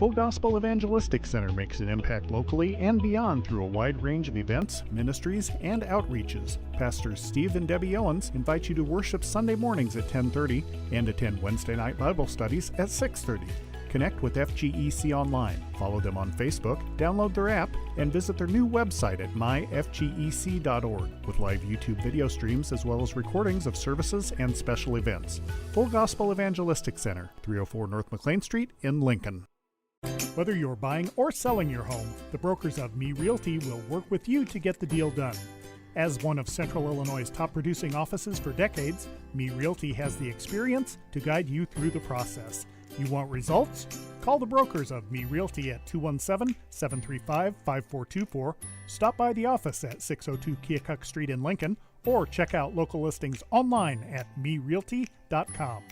Full Gospel Evangelistic Center makes an impact locally and beyond through a wide range of events, ministries, and outreaches. Pastors Steve and Debbie Owens invite you to worship Sunday mornings at 10:30 and attend Wednesday night Bible studies at 6:30. Connect with FGEC online, follow them on Facebook, download their app, and visit their new website at myfgec.org with live YouTube video streams as well as recordings of services and special events. Full Gospel Evangelistic Center, 304 North McLean Street in Lincoln. Whether you're buying or selling your home, the brokers of Me Realty will work with you to get the deal done. As one of Central Illinois' top producing offices for decades, Me Realty has the experience to guide you through the process. You want results? Call the brokers of Me Realty at 217-735-5424, stop by the office at 602 Keokuk Street in Lincoln, or check out local listings online at merealty.com.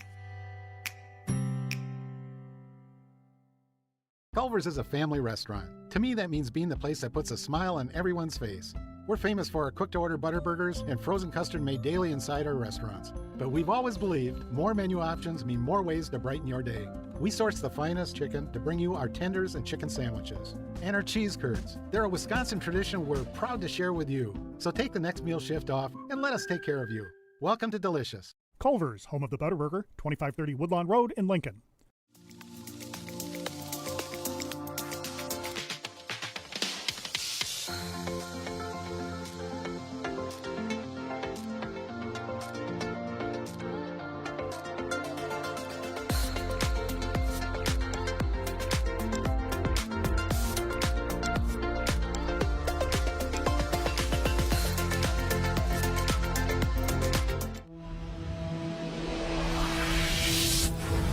Culver's is a family restaurant. To me, that means being the place that puts a smile on everyone's face. We're famous for our cooked-to-order butter burgers and frozen custard made daily inside our restaurants. But we've always believed more menu options mean more ways to brighten your day. We source the finest chicken to bring you our tenders and chicken sandwiches. And our cheese curds. They're a Wisconsin tradition we're proud to share with you. So take the next meal shift off and let us take care of you. Welcome to Delicious. Culver's, home of the Butter Burger, 2530 Woodlawn Road in Lincoln.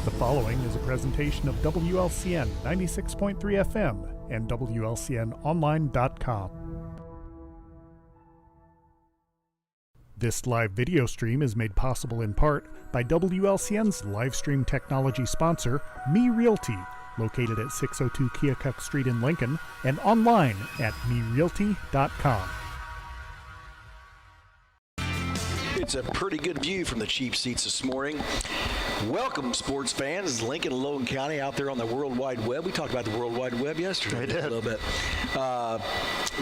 The following is a presentation of WLCN 96.3 FM and WLCNonline.com. This live video stream is made possible in part by WLCN's live stream technology sponsor, Me Realty, located at 602 Keokuk Street in Lincoln and online at merealty.com. It's a pretty good view from the cheap seats this morning. Welcome, sports fans. Lincoln and Logan County out there on the World Wide Web. We talked about the World Wide Web yesterday a little bit.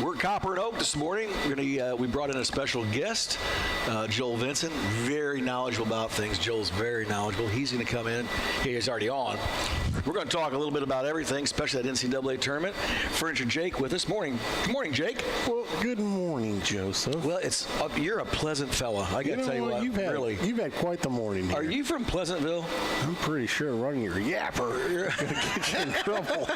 We're Copper and Oak this morning. We brought in a special guest, Joel Vincent, very knowledgeable about things. Joel's very knowledgeable. He's going to come in. He's already on. We're going to talk a little bit about everything, especially that NCAA tournament. Furniture Jake with us. Morning. Good morning, Jake. Well, good morning, Joseph. Well, you're a pleasant fella. I got to tell you what. You've had quite the morning here. Are you from Pleasantville? I'm pretty sure running your yapper is going to get you in trouble.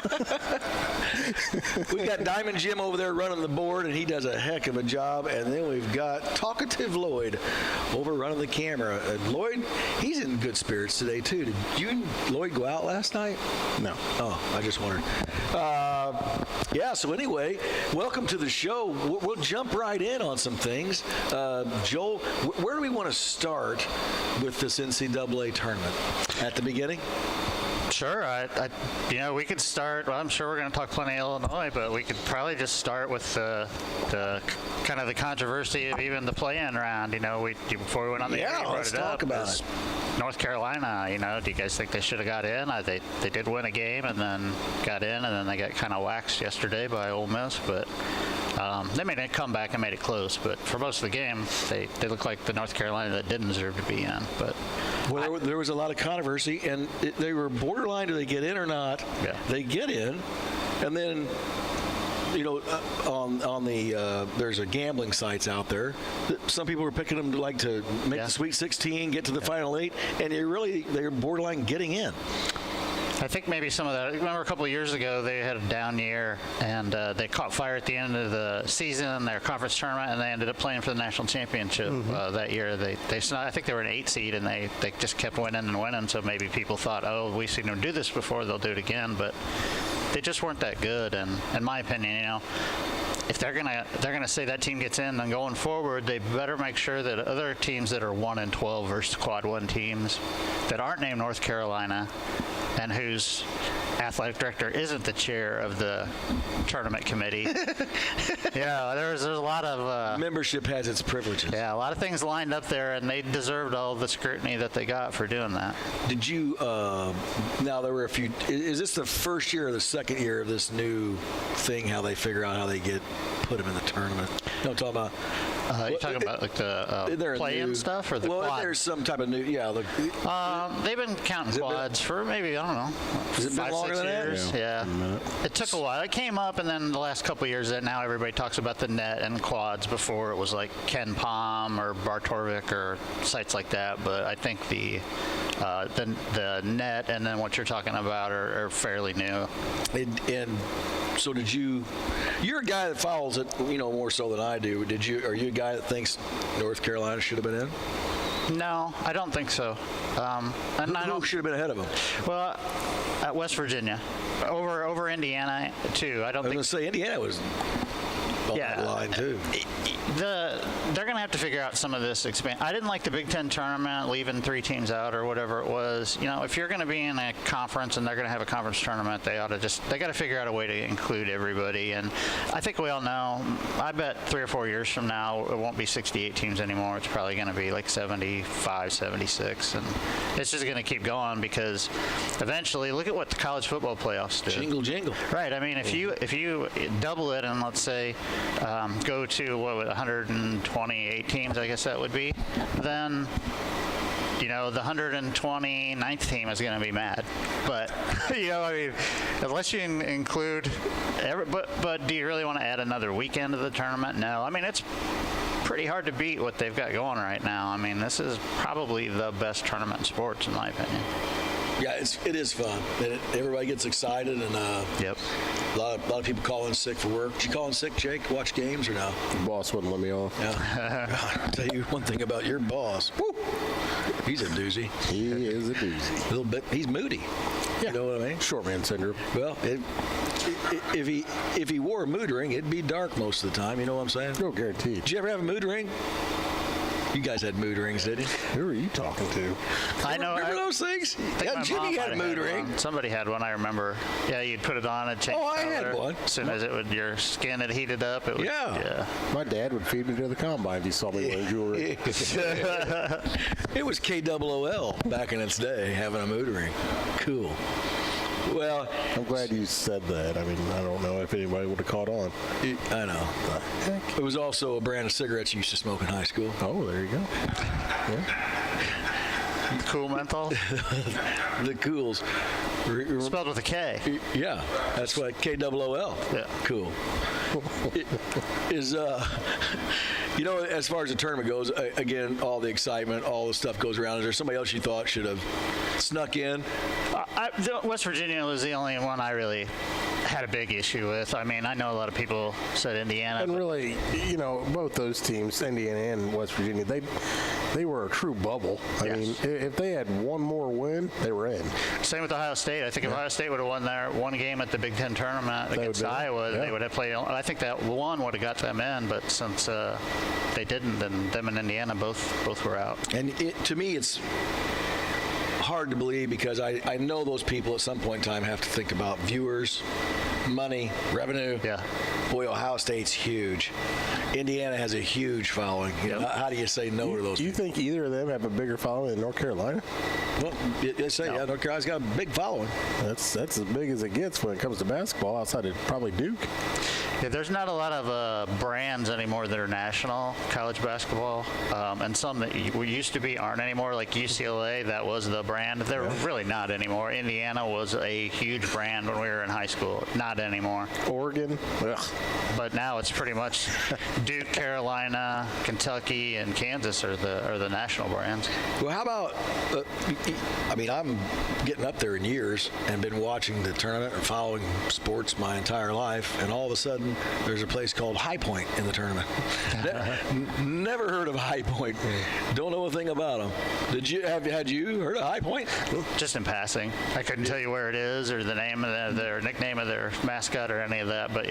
We got Diamond Jim over there running the board, and he does a heck of a job. And then we've got Talkative Lloyd over running the camera. Lloyd, he's in good spirits today, too. Did you and Lloyd go out last night? No. Oh, I just wondered. So anyway, welcome to the show. We'll jump right in on some things. Joel, where do we want to start with this NCAA tournament? At the beginning? Sure. We could start. Well, I'm sure we're going to talk plenty of Illinois, but we could probably just start with the kind of the controversy of even the play-in round. Before we went on the air, let's talk about it. North Carolina. Do you guys think they should have got in? They did win a game and then got in, and then they got kind of waxed yesterday by Ole Miss, but. They made a comeback and made it close, but for most of the game, they look like the North Carolina that didn't deserve to be in. But there was a lot of controversy, and they were borderline: do they get in or not? Yeah. They get in, and then on the there's a gambling sites out there. Some people were picking them to make the Sweet 16, get to the Final 8, and they're borderline getting in. I think maybe some of that. Remember a couple of years ago they had a down year and they caught fire at the end of the season, their conference tournament, and they ended up playing for the national championship that year. I think they were an 8 seed and they just kept winning and winning. So maybe people thought, oh, we've seen them do this before, they'll do it again. But they just weren't that good. And in my opinion, if they're gonna say that team gets in, then going forward, they better make sure that other teams that are 1-12 versus quad 1 teams that aren't named North Carolina and whose athletic director isn't the chair of the tournament committee. Yeah, there's a lot of Membership has its privileges. a lot of things lined up there, and they deserved all the scrutiny that they got for doing that. Did you, now there were a few, is this the first year or the second year of this new thing, how they figure out how they put them in the tournament? No, I'm talking about. You're talking about like the play-in stuff or the quad? There's some type of new, They've been counting quads for maybe, I don't know, Has it been 5, longer 6 than that? years. Yeah. It took a while. It came up, and then the last couple of years, that now everybody talks about the net and quads. Before it was like Ken Palm or Bartorvik or sites like that. But I think the net and then what you're talking about are fairly new. And so you're a guy that follows it, more so than I do. Are you a guy that thinks North Carolina should have been in? No, I don't think so. And Who should have been ahead of them? Well, at West Virginia, over Indiana too. I don't I was think. going to say Indiana was on that line too. They're going to have to figure out some of this expand. I didn't like the Big Ten tournament, leaving 3 teams out or whatever it was. If you're going to be in a conference and they're going to have a conference tournament, they got to figure out a way to include everybody. And I think we all know, I bet 3 or 4 years from now, it won't be 68 teams anymore. It's probably going to be like 75, 76. And it's just going to keep going because eventually, look at what the college football playoffs do. Jingle, jingle. Right. I mean, if you double it and let's say go to 128 teams, I guess that would be, then the 129th team is going to be mad. But unless you include but do you really want to add another weekend to the tournament? No. I mean, it's pretty hard to beat what they've got going right now. I mean, this is probably the best tournament in sports, in my opinion. Yeah, it is fun. Everybody gets excited, and Yep. a lot of people call in sick for work. Did you call in sick, Jake? Watch games or no? The boss wouldn't let me off. Yeah. I'll tell you one thing about your boss. Woo! He's a doozy. He is a doozy. A little bit. He's moody. You know what I mean? Short man syndrome. Well, if he wore a mood ring, it'd be dark most of the time. You know what I'm saying? No guarantee. Did you ever have a mood ring? You guys had mood rings, didn't you? Who are you talking to? I know. Remember those things? I think Yeah, my Jimmy mom had a might have mood ring. one. Somebody had one, I remember. Yeah, you'd put it on and change Oh, I had color. one. As soon as your skin had heated up, it would. Yeah. My dad would feed me to the combine if he saw me wearing jewelry. It was KOOL back in its day, having a mood ring. Cool. Well, I'm glad you said that. I mean, I don't know if anybody would have caught on. I know. It was also a brand of cigarettes you used to smoke in high school. Oh, there you go. Yeah. Cool menthol. The Cools. Spelled with a K. Yeah, that's what KOOL. Yeah. Cool. As far as the tournament goes, again, all the excitement, all the stuff goes around. Is there somebody else you thought should have snuck in? West Virginia was the only one I really had a big issue with. I mean, I know a lot of people said Indiana. And really, both those teams, Indiana and West Virginia, they were a true bubble. I mean, if they had one more win, they were in. Same with Ohio State. I think if Ohio State would have won their one game at the Big Ten tournament against Iowa, they would have played. I think that one would have got them in, but since they didn't, then them and Indiana both were out. And to me, it's hard to believe because I know those people at some point in time have to think about viewers, money, revenue. Yeah. Boy, Ohio State's huge. Indiana has a huge following. How do you say no to those Do you people? think either of them have a bigger following than North Carolina? Well, they say, North Carolina's got a big following. That's as big as it gets when it comes to basketball, outside of probably Duke. Yeah, there's not a lot of brands anymore that are national college basketball, and some that used to be aren't anymore. Like UCLA, that was the brand. They're really not anymore. Indiana was a huge brand when we were in high school. Not anymore. Oregon, ugh. But now it's pretty much Duke, Carolina, Kentucky, and Kansas are the national brands. Well, how about, I'm getting up there in years and been watching the tournament or following sports my entire life, and all of a sudden there's a place called High Point in the tournament. Never heard of High Point. Don't know a thing about them. Had you heard of High Point? Just in passing. I couldn't tell you where it is or the name of their nickname of their mascot or any of that, but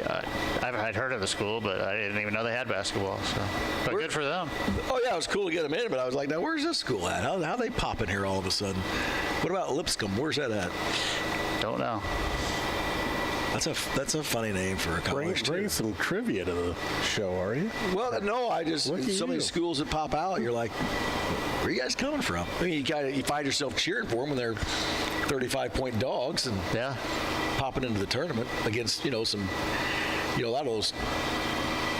I'd heard of the school, but I didn't even know they had basketball. So, but good for them. Oh yeah, it was cool to get them in, but I was like, now where's this school at? How they popping here all of a sudden? What about Lipscomb? Where's that at? Don't know. That's a funny name for a college. Bring some trivia to the show, are you? Well, no, I just Look at so many you. schools that pop out. You're like, where are you guys coming from? I mean, you find yourself cheering for them when they're 35-point dogs and Yeah. popping into the tournament against a lot of those.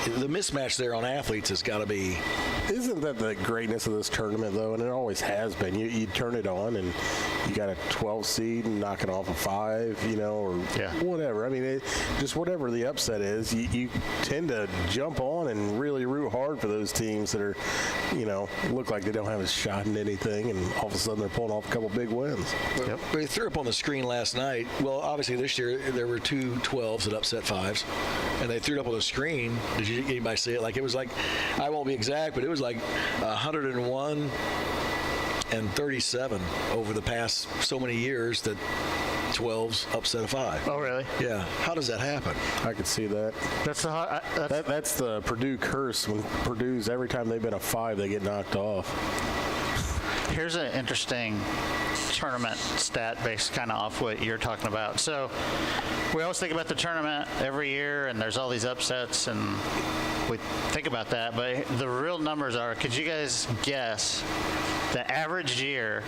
The mismatch there on athletes has got to be. Isn't that the greatness of this tournament, though? And it always has been. You turn it on, and you got a 12 seed and knocking off a 5, or whatever. I mean, just whatever the upset is, you tend to jump on and really root hard for those teams that are, look like they don't have a shot in anything, and all of a sudden they're pulling off a couple big wins. Yep. We threw up on the screen last night. Well, obviously this year there were 2 12s that upset 5s, and they threw it up on the screen. Did anybody see it? Like it was like, I won't be exact, but it was like 101 and 37 over the past so many years that 12s upset a 5. Oh, really? Yeah. How does that happen? I could see that. That's the Purdue curse. When Purdue's, every time they've been a 5, they get knocked off. Here's an interesting tournament stat based kind of off what you're talking about. So we always think about the tournament every year, and there's all these upsets, and we think about that. But the real numbers are, could you guys guess the average year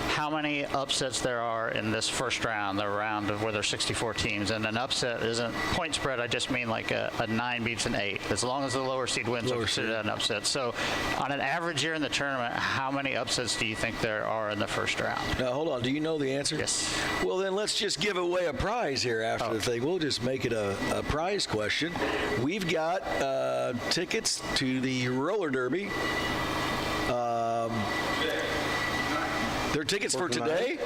how many upsets there are in this first round, the round of where there's 64 teams? And an upset isn't point spread. I just mean like a 9 beats an 8. As long as the lower seed wins, we'll consider that an upset. So on an average year in the tournament, how many upsets do you think there are in the first round? Now, hold on. Do you know the answer? Yes. Well, then let's just give away a prize here after the thing. We'll just make it a prize question. We've got tickets to the roller derby. They're tickets for today?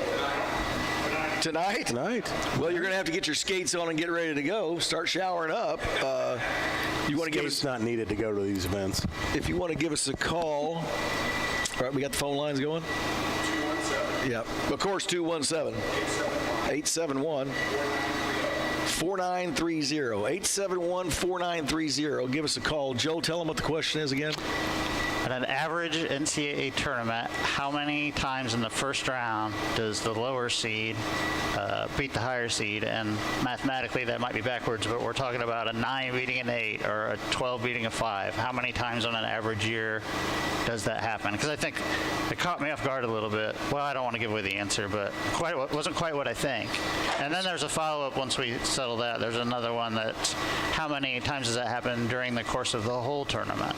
Tonight? Tonight. Well, you're going to have to get your skates on and get ready to go. Start showering up. You want to give us? It's not needed to go to these events. If you want to give us a call. All right, we got the phone lines going? 217. Yeah. Of course, 217. 871. 4930. 871-4930. Give us a call. Joe, tell them what the question is again. At an average NCAA tournament, how many times in the first round does the lower seed beat the higher seed? And mathematically, that might be backwards, but we're talking about a 9 beating an 8 or a 12 beating a 5. How many times on an average year does that happen? Because I think it caught me off guard a little bit. Well, I don't want to give away the answer, but wasn't quite what I think. And then there's a follow-up once we settle that. There's another one that's how many times does that happen during the course of the whole tournament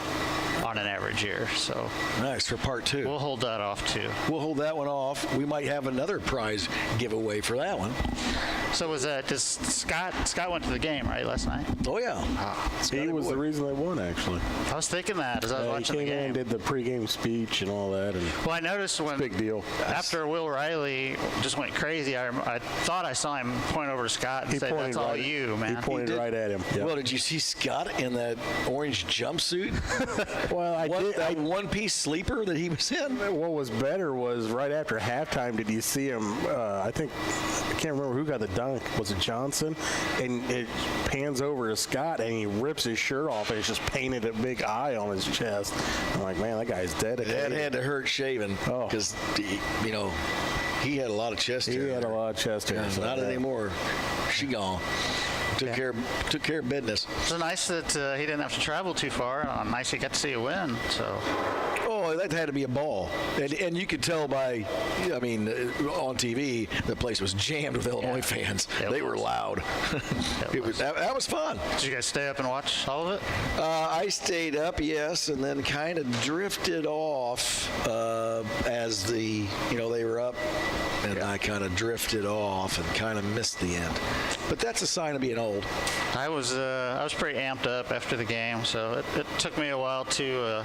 on an average year? So nice for part 2. We'll hold that off too. We'll hold that one off. We might have another prize giveaway for that one. So was that just Scott went to the game, right, last night? Oh, yeah. He was the reason they won, actually. I was thinking that as I was watching he the came in game. and did the pregame speech and all that. And Well, I noticed when big deal. after Will Riley just went crazy, I thought I saw him point over to Scott and He say, pointed "That's all right- you, man." He pointed did. right at him. Yep. Well, did you see Scott in that orange jumpsuit? Well, I did. That one-piece sleeper that he was in? What was better was right after halftime, did you see him, I can't remember who got the dunk. Was it Johnson? And it pans over to Scott, and he rips his shirt off, and it's just painted a big eye on his chest. I'm like, man, that guy's dedicated. That had to hurt shaving Oh. because, he had a lot of chest hair. He had a lot of chest hair. Yeah, so not that- anymore. She gone. Took care of business. So nice that he didn't have to travel too far. Nice he got to see a win. So Oh, that had to be a ball. And you could tell by, on TV, the place was jammed with Illinois fans. It They were was. loud. That was fun. did you guys stay up and watch all of it? I stayed up, yes, and then kind of drifted off as they were up, and I kind of drifted off and kind of missed the end. But that's a sign of being old. I was pretty amped up after the game, so it took me a while to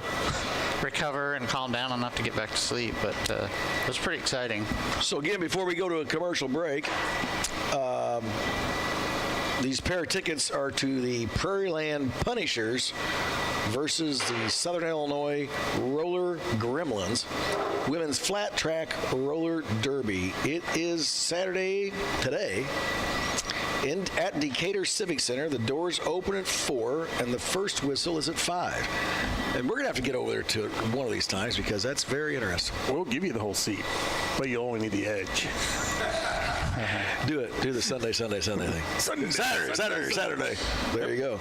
recover and calm down enough to get back to sleep. But it was pretty exciting. So again, before we go to a commercial break, these pair of tickets are to the Prairieland Punishers versus the Southern Illinois Roller Gremlins Women's Flat Track Roller Derby. It is Saturday today at Decatur Civic Center. The doors open at 4 and the first whistle is at 5. And we're going to have to get over there to it one of these times because that's very interesting. We'll give you the whole seat, but you only need the edge. Do it. Do the Sunday thing. Saturday. There you go.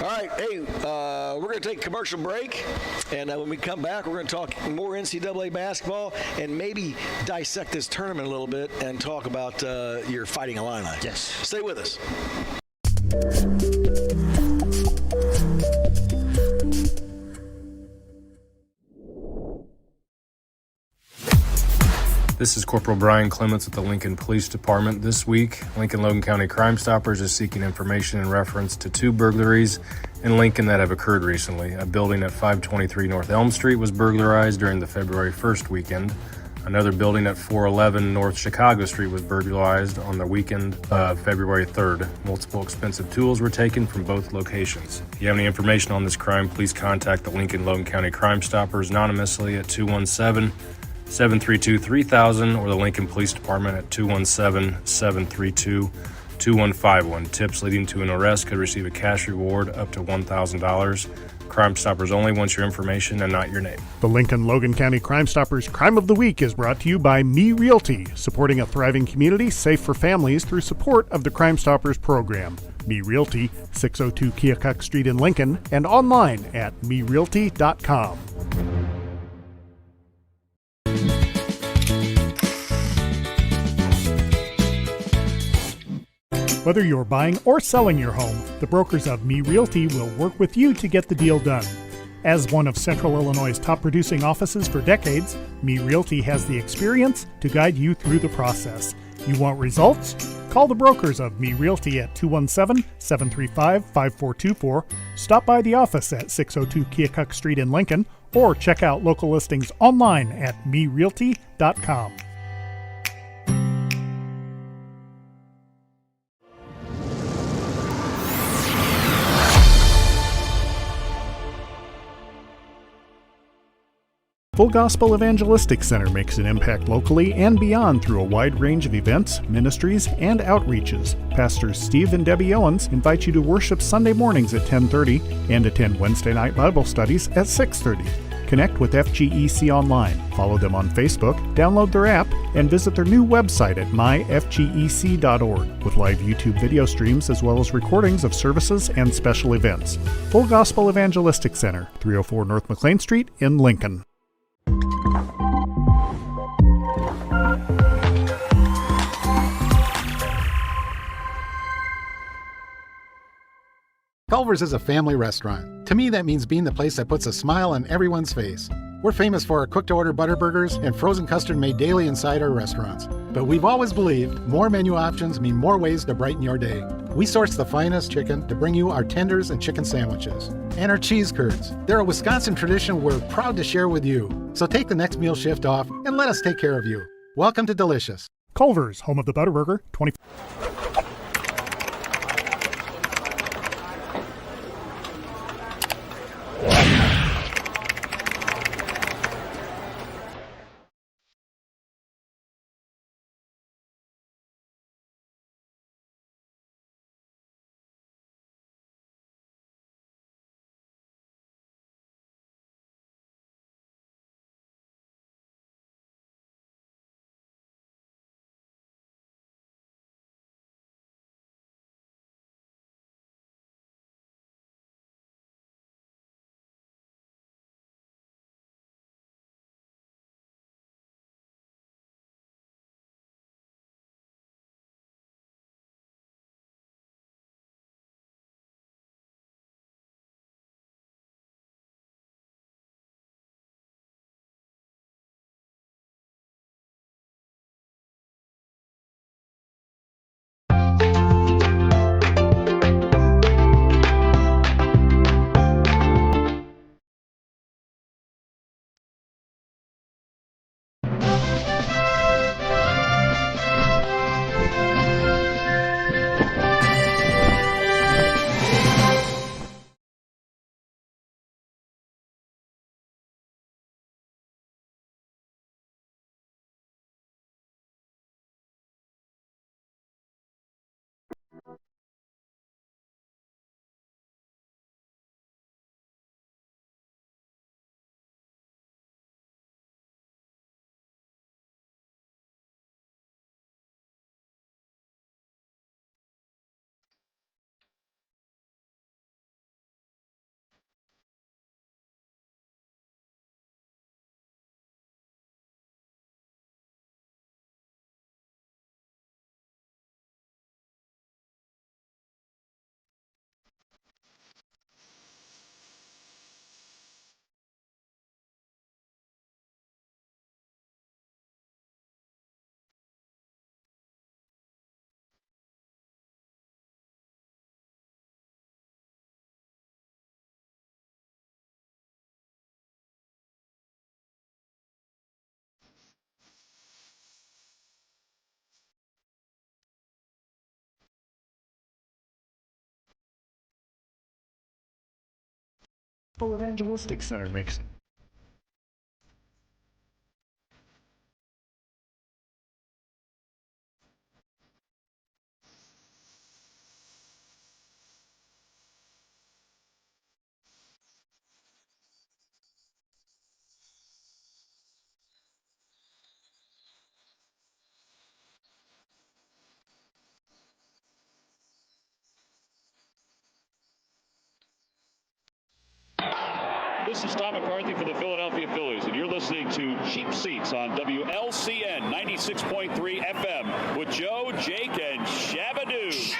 All right. Hey, we're going to take a commercial break. And when we come back, we're going to talk more NCAA basketball and maybe dissect this tournament a little bit and talk about your Fighting Illini. Yes. Stay with us. This is Corporal Brian Clements with the Lincoln Police Department. This week, Lincoln Logan County Crime Stoppers is seeking information in reference to 2 burglaries in Lincoln that have occurred recently. A building at 523 North Elm Street was burglarized during the February 1st weekend. Another building at 411 North Chicago Street was burglarized on the weekend of February 3rd. Multiple expensive tools were taken from both locations. If you have any information on this crime, please contact the Lincoln Logan County Crime Stoppers anonymously at 217-732-3000 or the Lincoln Police Department at 217-732-2151. Tips leading to an arrest could receive a cash reward up to $1,000. Crime Stoppers only wants your information and not your name. The Lincoln Logan County Crime Stoppers Crime of the Week is brought to you by Me Realty, supporting a thriving community safe for families through support of the Crime Stoppers program. Me Realty, 602 Keokuk Street in Lincoln, and online at merealty.com. Whether you're buying or selling your home, the brokers of Me Realty will work with you to get the deal done. As one of Central Illinois' top producing offices for decades, Me Realty has the experience to guide you through the process. You want results? Call the brokers of Me Realty at 217-735-5424, stop by the office at 602 Keokuk Street in Lincoln, or check out local listings online at merealty.com. Full Gospel Evangelistic Center makes an impact locally and beyond through a wide range of events, ministries, and outreaches. Pastors Steve and Debbie Owens invite you to worship Sunday mornings at 10:30 and attend Wednesday night Bible studies at 6:30. Connect with FGEC online, follow them on Facebook, download their app, and visit their new website at myfgec.org with live YouTube video streams as well as recordings of services and special events. Full Gospel Evangelistic Center, 304 North McLean Street in Lincoln. Culver's is a family restaurant. To me, that means being the place that puts a smile on everyone's face. We're famous for our cooked-to-order butter burgers and frozen custard made daily inside our restaurants. But we've always believed more menu options mean more ways to brighten your day. We source the finest chicken to bring you our tenders and chicken sandwiches. And our cheese curds. They're a Wisconsin tradition we're proud to share with you. So take the next meal shift off and let us take care of you. Welcome to Delicious. Culver's, home of the Butterburger, 20. Evangelistic Center makes it. This is Tom McCarthy for the Philadelphia Phillies, and you're listening to Cheap Seats on WLCN 96.3 FM with Joe, Jake, and Shabadoo.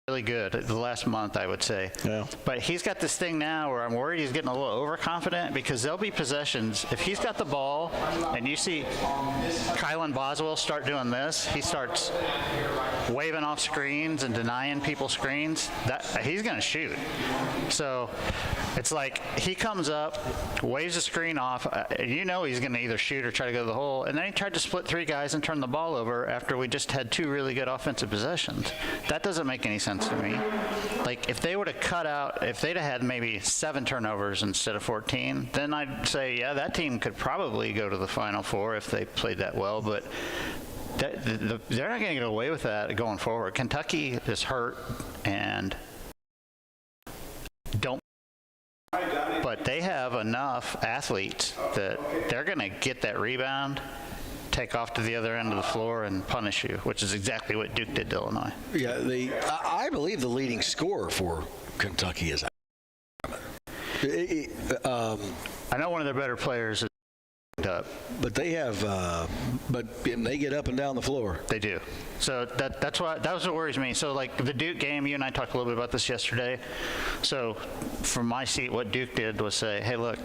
really good the last month, I would say. Yeah. But he's got this thing now where I'm worried he's getting a little overconfident because there'll be possessions. If he's got the ball and you see Kylan Boswell start doing this, he starts waving off screens and denying people screens, that he's going to shoot. So it's like he comes up, waves the screen off, you know he's going to either shoot or try to go to the hole, and then he tried to split 3 guys and turn the ball over after we just had 2 really good offensive possessions. That doesn't make any sense to me. Like, if they would have cut out, if they'd have had maybe 7 turnovers instead of 14, then I'd say, yeah, that team could probably go to the Final Four if they played that well, but they're not going to get away with that going forward. Kentucky is hurt and but they have enough athletes that they're going to get that rebound, take off to the other end of the floor, and punish you, which is exactly what Duke did to Illinois. Yeah, I believe the leading scorer for Kentucky is. I know one of their better players is up. But they have, they get up and down the floor. They do. So that's what worries me. So like the Duke game, you and I talked a little bit about this yesterday. So from my seat, what Duke did was say, hey, look,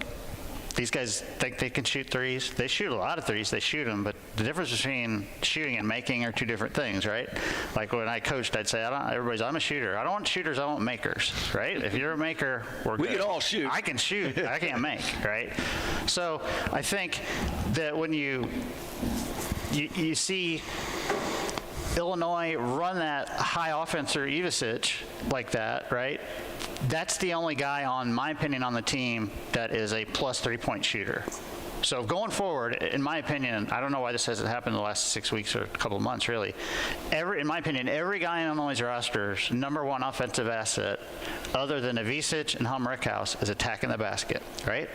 these guys think they can shoot threes. They shoot a lot of threes. They shoot them, but the difference between shooting and making are 2 different things, right? Like when I coached, I'd say, I'm a shooter. I don't want shooters. I want makers, right? If you're a maker, we can all shoot. I can shoot. I can't make, right? So I think that when you see Illinois run that high offenser Ivisic like that, right? That's the only guy, in my opinion, on the team that is a plus 3-point shooter. So going forward, in my opinion, I don't know why this hasn't happened in the last 6 weeks or a couple of months, really. In my opinion, every guy in Illinois' roster's number 1 offensive asset, other than Ivisic and Humrickhouse, is attacking the basket, right?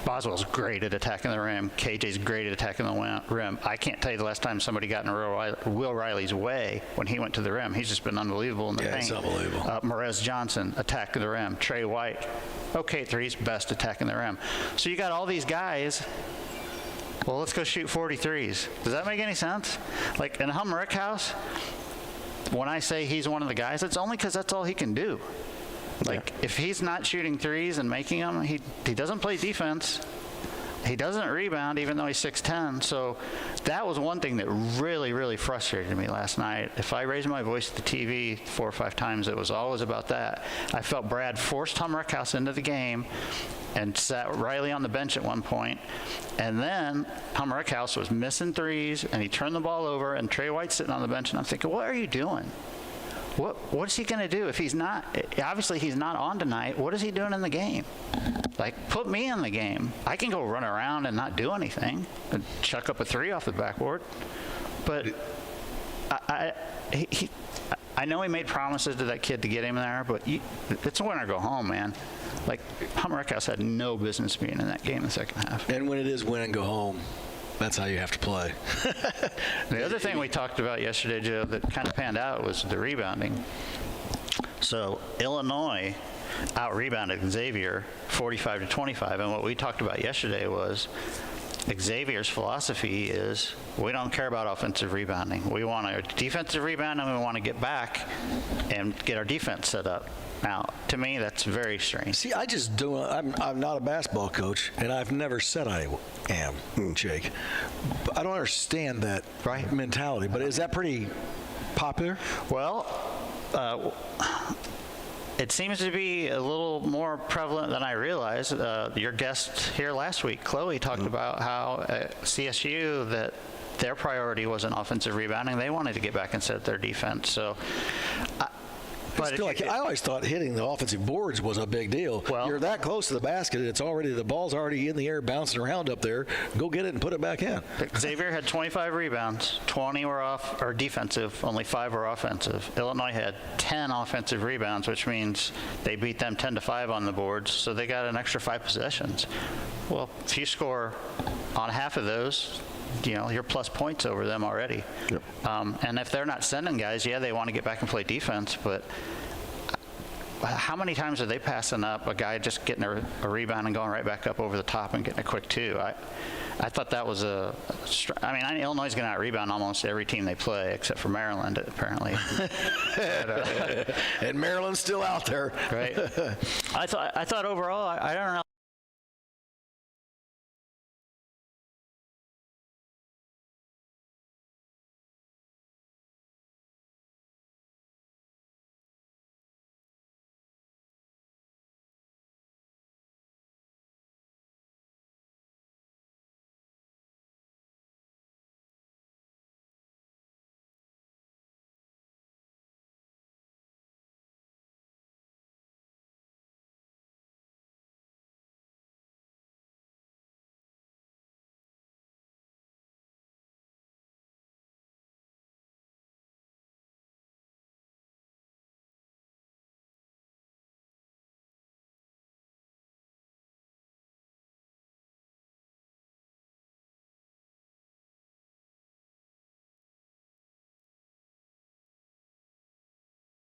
Boswell's great at attacking the rim. KJ's great at attacking the rim. I can't tell you the last time somebody got in Will Riley's way when he went to the rim. He's just been unbelievable in the paint. It's unbelievable. Morez Johnson attacking the rim. Trey White, okay, threes, best attacking the rim. So you got all these guys. Well, let's go shoot 43s. Does that make any sense? Like in Humrickhouse, when I say he's one of the guys, it's only because that's all he can do. Like, if he's not shooting threes and making them, he doesn't play defense. He doesn't rebound, even though he's 6'10". So that was one thing that really, really frustrated me last night. If I raised my voice at the TV 4 or 5 times, it was always about that. I felt Brad forced Humrickhouse into the game and sat Riley on the bench at one point. And then Humrickhouse was missing threes, and he turned the ball over, and Trey White's sitting on the bench, and I'm thinking, what are you doing? What is he going to do if he's not? Obviously, he's not on tonight. What is he doing in the game? Like, put me in the game. I can go run around and not do anything and chuck up a 3 off the backboard. But I know he made promises to that kid to get him there, but it's a win or go home, man. Like, Humrickhouse had no business being in that game in the second half. And when it is win and go home, that's how you have to play. The other thing we talked about yesterday, Joe, that kind of panned out was the rebounding. So Illinois out-rebounded Xavier 45-25, and what we talked about yesterday was Xavier's philosophy is we don't care about offensive rebounding. We want a defensive rebound, and we want to get back and get our defense set up. Now, to me, that's very strange. See, I just don't. I'm not a basketball coach, and I've never said I am, Jake. But I don't understand that mentality. But is that pretty popular? Well, it seems to be a little more prevalent than I realized. Your guest here last week, Chloe, talked about how CSU, that their priority wasn't offensive rebounding. They wanted to get back and set their defense. So. But I always thought hitting the offensive boards was a big deal. Well, you're that close to the basket, the ball's already in the air, bouncing around up there. Go get it and put it back in. Xavier had 25 rebounds, 20 were defensive, only 5 were offensive. Illinois had 10 offensive rebounds, which means they beat them 10-5 on the boards, so they got an extra 5 possessions. Well, if you score on half of those, you're plus points over them already. Yep. And if they're not sending guys, they want to get back and play defense, but how many times are they passing up a guy just getting a rebound and going right back up over the top and getting a quick 2? I thought that was Illinois is going to out-rebound almost every team they play, except for Maryland, apparently. And Maryland's still out there. Right. I thought overall, I don't know.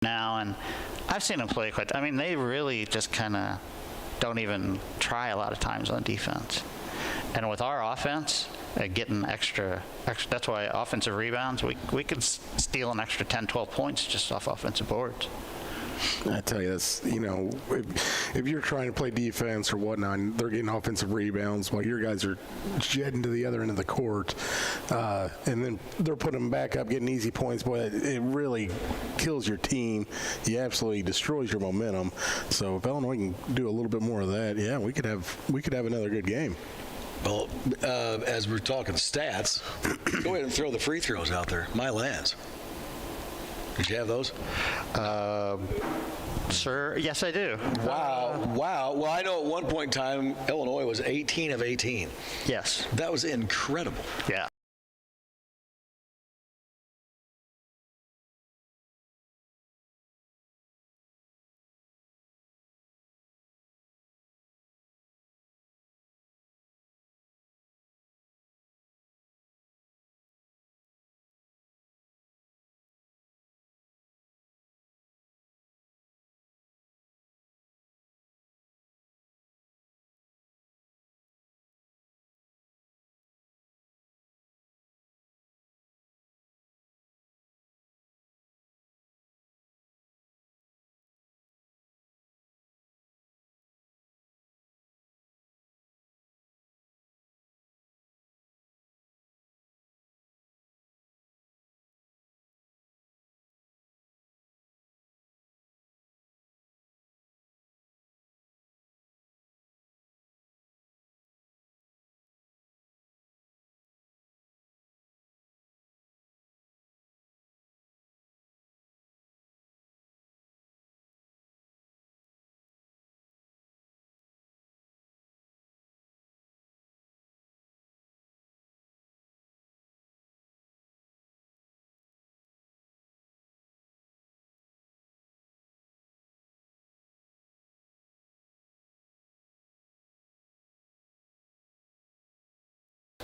Now, and I've seen them play quite. I mean, they really just kind of don't even try a lot of times on defense. And with our offense, getting extra, that's why offensive rebounds, we could steal an extra 10, 12 points just off offensive boards. I tell you, that's, if you're trying to play defense or whatnot, and they're getting offensive rebounds while your guys are jetting to the other end of the court, and then they're putting them back up, getting easy points, boy, it really kills your team. It absolutely destroys your momentum. So if Illinois can do a little bit more of that, yeah, we could have another good game. Well, as we're talking stats, go ahead and throw the free throws out there. My lands. Did you have those? Sir, yes, I do. Wow. Well, I know at one point in time, Illinois was 18 of 18. Yes. That was incredible. Yeah.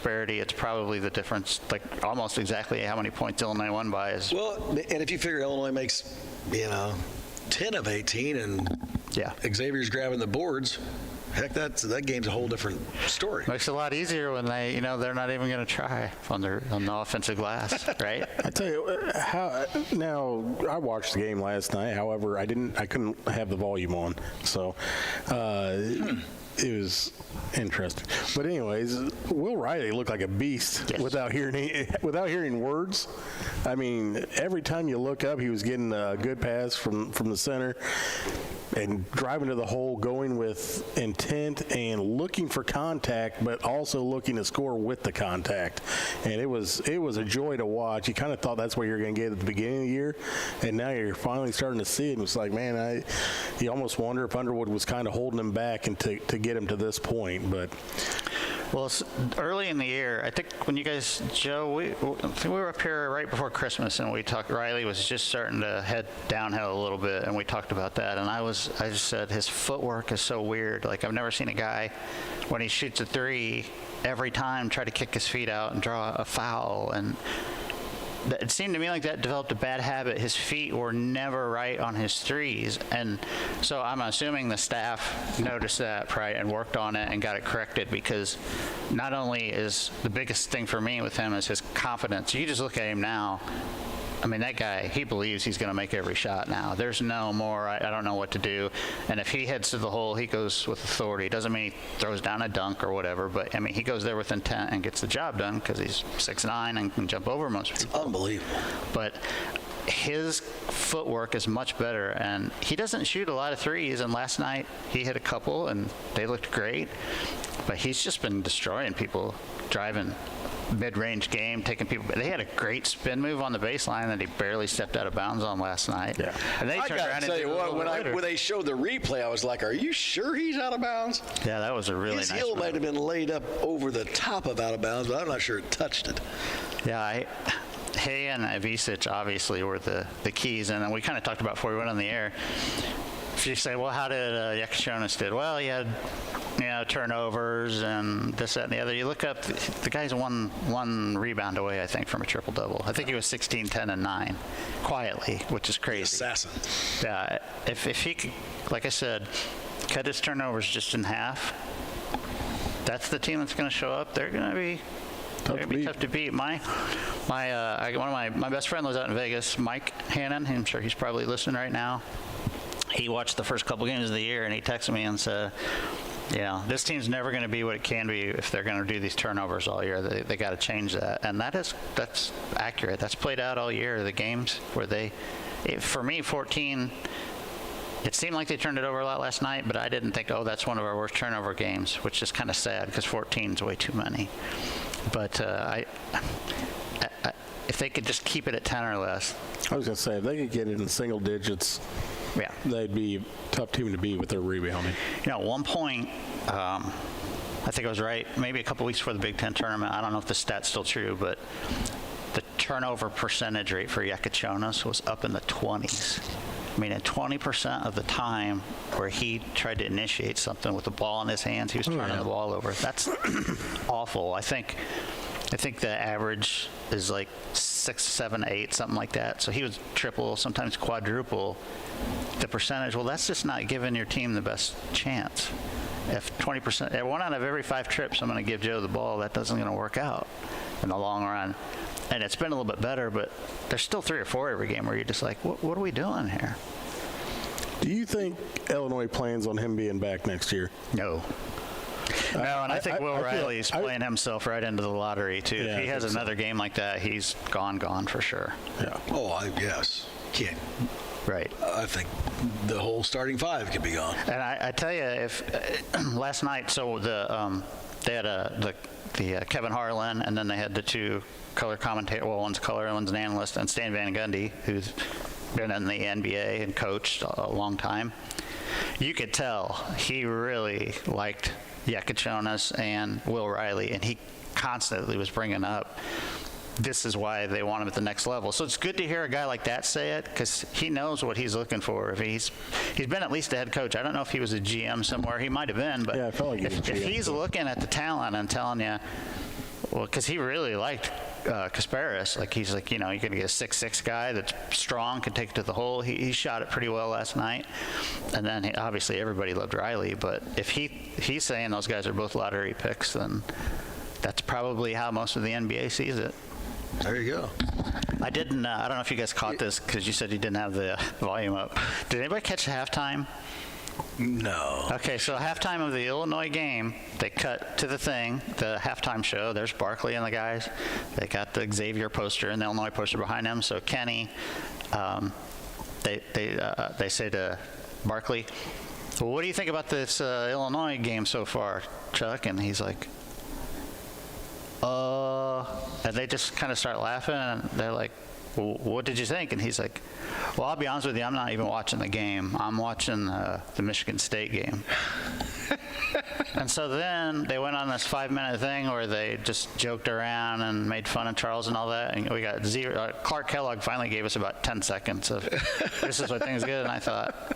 It's probably the difference, like almost exactly how many points Illinois won by is. Well, and if you figure Illinois makes, 10 of 18 and Xavier's grabbing the boards, heck, that game's a whole different story. Makes it a lot easier when they, they're not even going to try on the offensive glass, right? I tell you, now I watched the game last night. However, I couldn't have the volume on, so it was interesting. But anyways, Will Riley looked like a beast without hearing words. I mean, every time you look up, he was getting a good pass from the center and driving to the hole, going with intent and looking for contact, but also looking to score with the contact. And it was a joy to watch. You kind of thought that's what you were going to get at the beginning of the year, and now you're finally starting to see it. And it's like, man, you almost wonder if Underwood was kind of holding him back and to get him to this point. But well, early in the year, I think when you guys, Joe, we were up here right before Christmas, and we talked. Riley was just starting to head downhill a little bit, and we talked about that. And I just said his footwork is so weird. Like, I've never seen a guy when he shoots a three every time try to kick his feet out and draw a foul. And it seemed to me like that developed a bad habit. His feet were never right on his threes, and so I'm assuming the staff noticed that probably and worked on it and got it corrected, because not only is the biggest thing for me with him is his confidence. You just look at him now. I mean, that guy, he believes he's going to make every shot now. There's no more, I don't know what to do. And if he heads to the hole, he goes with authority. Doesn't mean he throws down a dunk or whatever, but, I mean, he goes there with intent and gets the job done because he's 6'9" and can jump over most people. It's unbelievable. But his footwork is much better, and he doesn't shoot a lot of threes, and last night he hit a couple, and they looked great. But he's just been destroying people, driving mid-range game, taking people. They had a great spin move on the baseline that he barely stepped out of bounds on last night. Yeah. And they I turned got around to tell and you did it a what, little when they showed the replay, I was like, are you sure he's out of bounds? Yeah, that was a really His nice heel move. might have been laid up over the top of out of bounds, but I'm not sure it touched it. Yeah, he and Ivisic obviously were the keys, and then we kind of talked about before we went on the air. If you say, well, how did Yekachonis did? Well, he had, turnovers and this, that, and the other. You look up, the guy's one rebound away, I think, from a triple-double. I think he was 16, 10, and 9, quietly, which is crazy. Assassin. Yeah, if he could, like I said, cut his turnovers just in half, that's the team that's going to show up. They're going to be tough to beat. My best friend lives out in Vegas, Mike Hannon. I'm sure he's probably listening right now. He watched the first couple games of the year, and he texted me and said, this team's never going to be what it can be if they're going to do these turnovers all year. They got to change that, and that's accurate. That's played out all year. The games where for me, 14. It seemed like they turned it over a lot last night, but I didn't think, that's one of our worst turnover games, which is kind of sad because 14 is way too many. But if they could just keep it at 10 or less. I was going to say, if they could get it in single digits, they'd be a tough team to beat with their rebounding. At one point, I think I was right, maybe a couple weeks before the Big Ten tournament, I don't know if the stat's still true, but the turnover percentage rate for Yekachonis was up in the 20s. I mean, at 20% of the time where he tried to initiate something with the ball in his hands, he was turning the ball over. That's awful. I think the average is like 6, 7, 8, something like that. So he was triple, sometimes quadruple. The percentage, that's just not giving your team the best chance. If 20%, 1 out of every 5 trips I'm going to give Joe the ball, that doesn't going to work out in the long run. And it's been a little bit better, but there's still 3 or 4 every game where you're just like, what are we doing here? Do you think Illinois plans on him being back next year? No. No, and I think Will Riley's playing himself right into the lottery, too. Yeah, if he has another game like that, he's gone for sure. Yeah. Oh, yes. Can't. Right. I think the whole starting 5 could be gone. And I tell you, if last night, so they had the Kevin Harlan, and then they had the 2 color commentators. Well, one's color and one's an analyst, and Stan Van Gundy, who's been in the NBA and coached a long time. You could tell he really liked Yekachonis and Will Riley, and he constantly was bringing up, this is why they want him at the next level. So it's good to hear a guy like that say it, because he knows what he's looking for. If he's been at least a head coach. I don't know if he was a GM somewhere. He might have been, but I felt like if he's looking at the talent and telling you, because he really liked Kasparis. Like, he's like, you're going to get a 6'6" guy that's strong, can take it to the hole. He shot it pretty well last night. And then obviously everybody loved Riley, but if he's saying those guys are both lottery picks, then that's probably how most of the NBA sees it. There you go. I don't know if you guys caught this because you said you didn't have the volume up. Did anybody catch the halftime? No. Okay, so halftime of the Illinois game, they cut to the halftime show. There's Barkley and the guys. They got the Xavier poster and the Illinois poster behind them. So Kenny, they say to Barkley, well, what do you think about this Illinois game so far, Chuck? And he's like, and they just kind of start laughing, and they're like, well, what did you think? And he's like, well, I'll be honest with you, I'm not even watching the game. I'm watching the Michigan State game. And so then they went on this 5-minute thing where they just joked around and made fun of Charles and all that. And we got Clark Kellogg finally gave us about 10 seconds of, this is what things good. And I thought,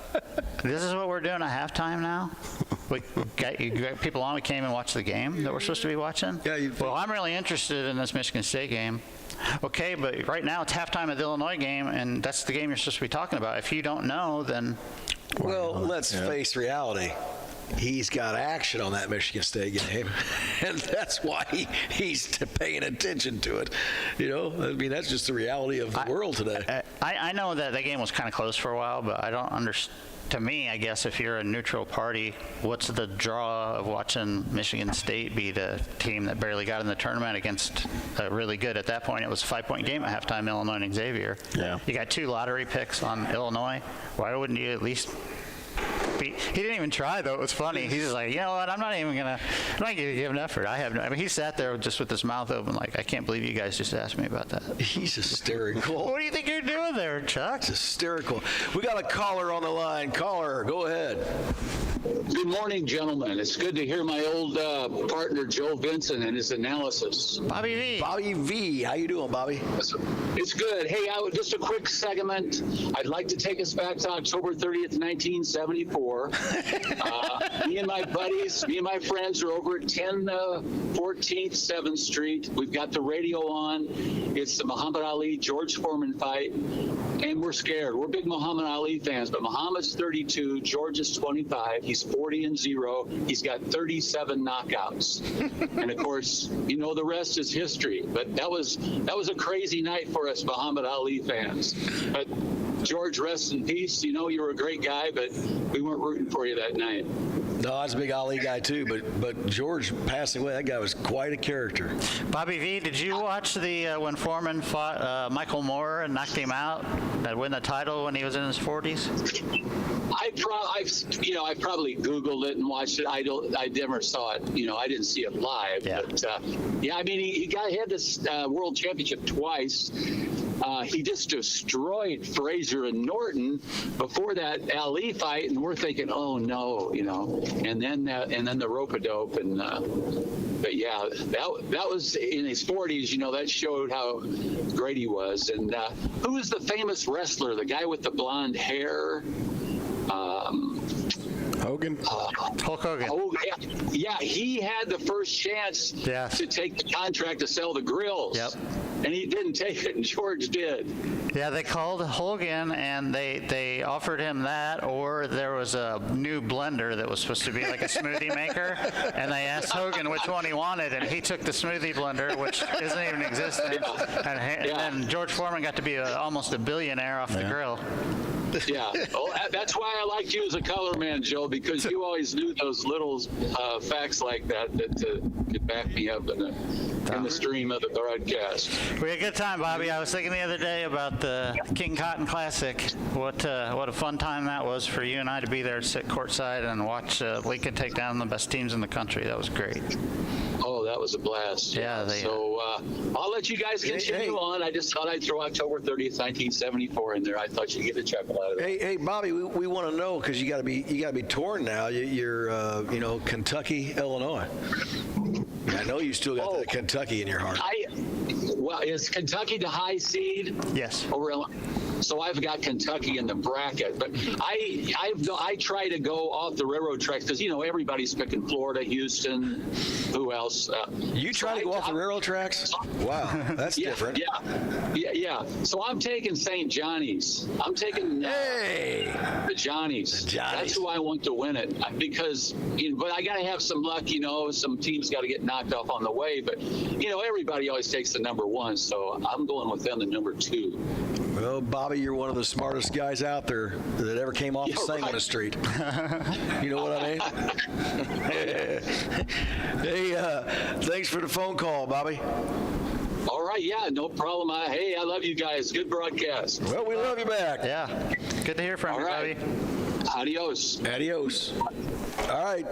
this is what we're doing at halftime now? You got people on, we came and watched the game that we're supposed to be watching? Yeah. Well, I'm really interested in this Michigan State game. Okay, but right now it's halftime of the Illinois game, and that's the game you're supposed to be talking about. If you don't know, then... Well, let's face reality. He's got action on that Michigan State game, and that's why he's paying attention to it. You know, I mean, that's just the reality of the world today. I know that game was kind of close for a while, but I don't understand. To me, I guess if you're a neutral party, what's the draw of watching Michigan State be the team that barely got in the tournament against really good? At that point, it was a 5-point game at halftime, Illinois and Xavier. Yeah. You got 2 lottery picks on Illinois. Why wouldn't you at least he didn't even try, though. It was funny. He's just like, you know what? I'm not going to give an effort. I mean, he sat there just with his mouth open, like, I can't believe you guys just asked me about that. He's hysterical. What do you think you're doing there, Chuck? It's hysterical. We got a caller on the line. Caller, go ahead. Good morning, gentlemen. It's good to hear my old partner, Joe Vincent, and his analysis. Bobby V. Bobby V. How you doing, Bobby? It's good. Hey, just a quick segment. I'd like to take us back to October 30th, 1974. Me and my buddies, me and my friends are over at 1014th 7th Street. We've got the radio on. It's the Muhammad Ali, George Foreman fight, and we're scared. We're big Muhammad Ali fans, but Muhammad's 32, George is 25. He's 40-0. He's got 37 knockouts. And of course, you know, the rest is history. But that was a crazy night for us Muhammad Ali fans. But George, rest in peace. You know, you were a great guy, but we weren't rooting for you that night. No, I was a big Ali guy too, but George passing away, that guy was quite a character. Bobby V, did you watch when Foreman fought Michael Moore and knocked him out and win the title when he was in his 40s? I probably Googled it and watched it. I never saw it. You know, I didn't see it live. Yeah. But I mean, he had this world championship twice. He just destroyed Frazier and Norton before that Ali fight, and we're thinking, oh no, you know. And then the rope-a-dope, and but yeah, that was in his 40s. You know, that showed how great he was. And who was the famous wrestler? The guy with the blonde hair. Hogan? Hulk Hogan. Oh, yeah, he had the first chance to take the contract to sell the grills. Yep. And he didn't take it, and George did. Yeah, they called Hogan, and they offered him that, or there was a new blender that was supposed to be like a smoothie maker, and they asked Hogan which one he wanted, and he took the smoothie blender, which isn't even existing. And then George Foreman got to be almost a billionaire off the grill. Yeah, that's why I liked you as a color man, Joe, because you always knew those little facts like that could back me up in the stream of the broadcast. We had a good time, Bobby. I was thinking the other day about the King Cotton Classic. What a fun time that was for you and I to be there, sit courtside, and watch Lincoln take down the best teams in the country. That was great. Oh, that was a blast. Yeah. So I'll let you guys continue on. I just thought I'd throw October 30th, 1974 in there. I thought you'd get a chuckle out of it. Hey, Bobby, we want to know, because you got to be torn now. You're Kentucky, Illinois. I know you still got the Kentucky in your heart. Well, is Kentucky the high seed? Yes. Over Illinois? So I've got Kentucky in the bracket, but I try to go off the railroad tracks because, you know, everybody's picking Florida, Houston, who else? You try to go off the railroad tracks? Wow, that's different. Yeah. So I'm taking St. Johnny's. I'm taking the Johnnies. That's who I want to win it because, but I got to have some luck. You know, some teams got to get knocked off on the way, but you know, everybody always takes the number one, so I'm going with them, the number 2. Well, Bobby, you're one of the smartest guys out there that ever came off the Sangamon Street. You know what I mean? Hey, thanks for the phone call, Bobby. All right, yeah, no problem. I love you guys. Good broadcast. Well, we love you back. Yeah, good to hear from you, right. Bobby. Adios. All right,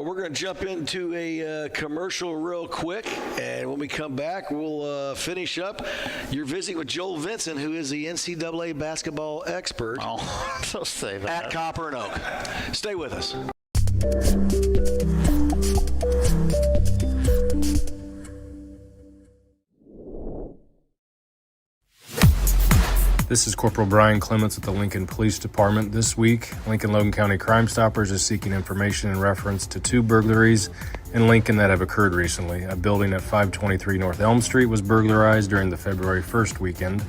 we're going to jump into a commercial real quick, and when we come back, we'll finish up your visit with Joel Vincent, who is the NCAA basketball expert Don't say that. at Copper and Oak. Stay with us. This is Corporal Brian Clements at the Lincoln Police Department. This week, Lincoln Logan County Crime Stoppers is seeking information in reference to 2 burglaries in Lincoln that have occurred recently. A building at 523 North Elm Street was burglarized during the February 1st weekend.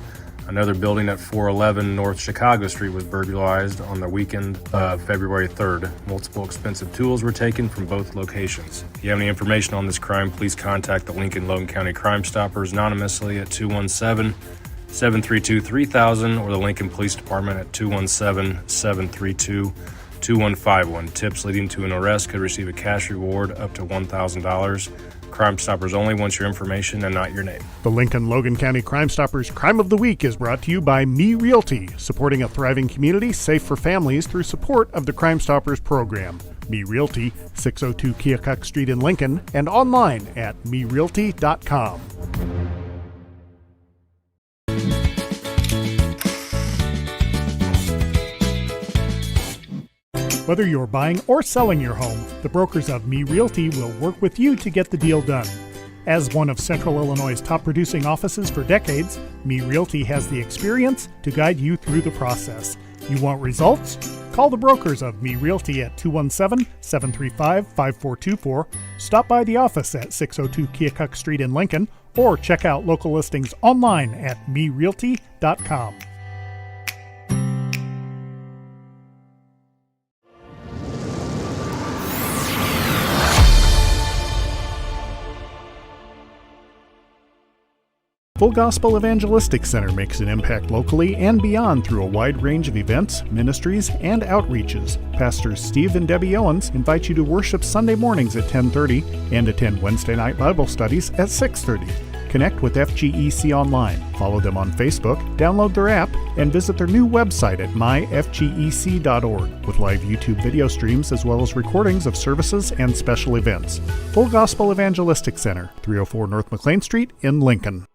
Another building at 411 North Chicago Street was burglarized on the weekend of February 3rd. Multiple expensive tools were taken from both locations. If you have any information on this crime, please contact the Lincoln Logan County Crime Stoppers anonymously at 217-732-3000 or the Lincoln Police Department at 217-732-2151. Tips leading to an arrest could receive a cash reward up to $1,000. Crime Stoppers only wants your information and not your name. The Lincoln Logan County Crime Stoppers Crime of the Week is brought to you by Me Realty, supporting a thriving community safe for families through support of the Crime Stoppers program. Me Realty, 602 Keokuk Street in Lincoln, and online at merealty.com. Whether you're buying or selling your home, the brokers of Me Realty will work with you to get the deal done. As one of Central Illinois' top producing offices for decades, Me Realty has the experience to guide you through the process. You want results? Call the brokers of Me Realty at 217-735-5424, stop by the office at 602 Keokuk Street in Lincoln, or check out local listings online at merealty.com. Full Gospel Evangelistic Center makes an impact locally and beyond through a wide range of events, ministries, and outreaches. Pastors Steve and Debbie Owens invite you to worship Sunday mornings at 10:30 and attend Wednesday night Bible studies at 6:30. Connect with FGEC online, follow them on Facebook, download their app, and visit their new website at myfgec.org with live YouTube video streams as well as recordings of services and special events. Full Gospel Evangelistic Center, 304 North McLean Street in Lincoln.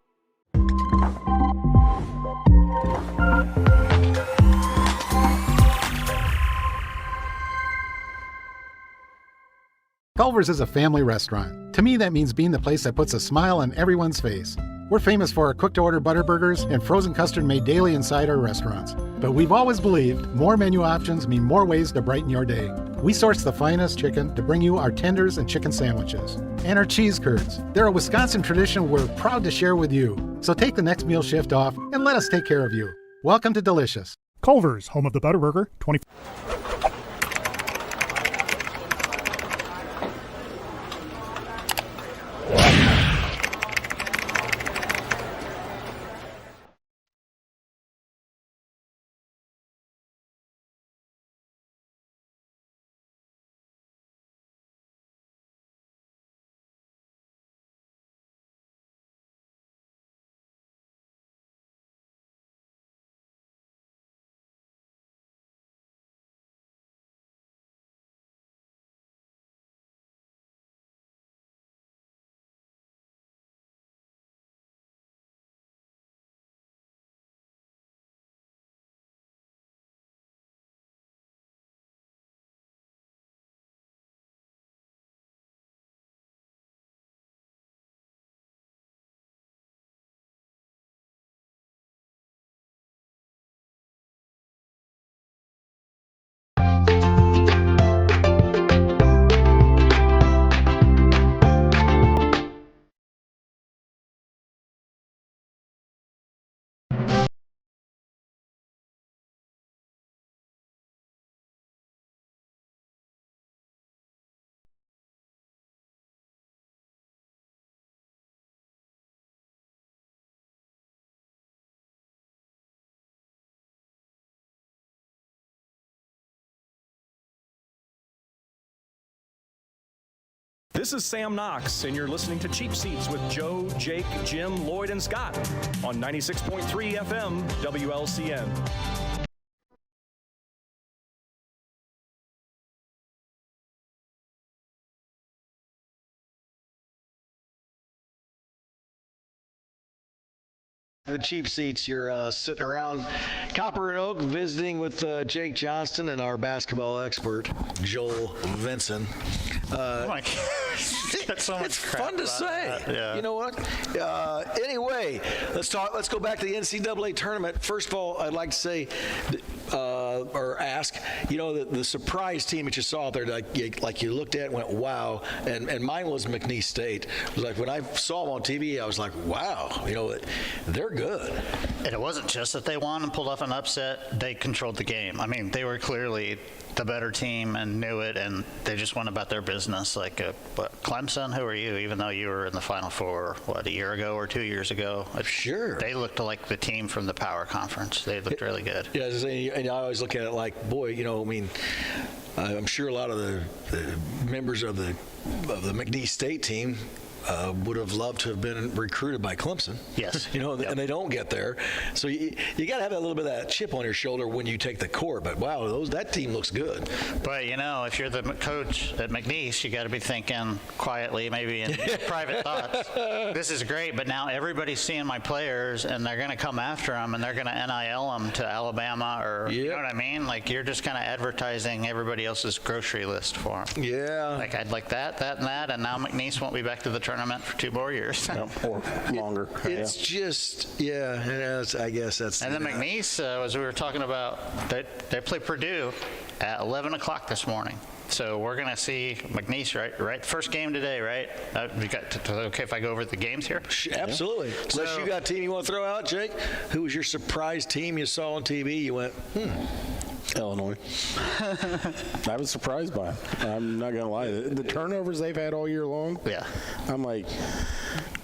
Culver's is a family restaurant. To me, that means being the place that puts a smile on everyone's face. We're famous for our cooked-to-order butter burgers and frozen custard made daily inside our restaurants. But we've always believed more menu options mean more ways to brighten your day. We source the finest chicken to bring you our tenders and chicken sandwiches. And our cheese curds. They're a Wisconsin tradition we're proud to share with you. So take the next meal shift off and let us take care of you. Welcome to Delicious. Culver's, home of the Butterburger, 20. This is Sam Knox, and you're listening to Cheap Seats with Joe, Jake, Jim, Lloyd, and Scott on 96.3 FM WLCN. The Cheap Seats, you're sitting around Copper and Oak visiting with Jake Johnston and our basketball expert, Joel Vinson. Oh my God. That's so much it's crap fun to say. Yeah. You know what? Anyway, let's go back to the NCAA tournament. First of all, I'd like to say or ask, the surprise team that you saw out there, like you looked at and went, wow. And mine was McNeese State. It was like when I saw them on TV, I was like, wow, they're good. And it wasn't just that they won and pulled off an upset. They controlled the game. I mean, they were clearly the better team and knew it, and they just went about their business. Like, Clemson, who are you? Even though you were in the Final Four, a year ago or 2 years ago? Sure. They looked like the team from the Power Conference. They looked really good. Yeah, and I always look at it like, boy, I'm sure a lot of the members of the McNeese State team would have loved to have been recruited by Clemson. Yes. And they don't get there. So you got to have a little bit of that chip on your shoulder when you take the court. But wow, that team looks good. But if you're the coach at McNeese, you got to be thinking quietly, maybe in private thoughts. This is great, but now everybody's seeing my players, and they're going to come after them, and they're going to NIL them to Alabama, or you know what I mean? Like, you're just kind of advertising everybody else's grocery list for them. Yeah. Like, I'd like that, and now McNeese won't be back to the tournament for 2 more years. Or longer. It's just, I guess that's. And then McNeese, as we were talking about, they play Purdue at 11 o'clock this morning. So we're going to see McNeese, right? First game today, right? Okay if I go over the games here? Absolutely. Unless you got a team you want to throw out, Jake. Who was your surprise team you saw on TV? You went, Illinois. I was surprised by it. I'm not going to lie. The turnovers they've had all year long, I'm like,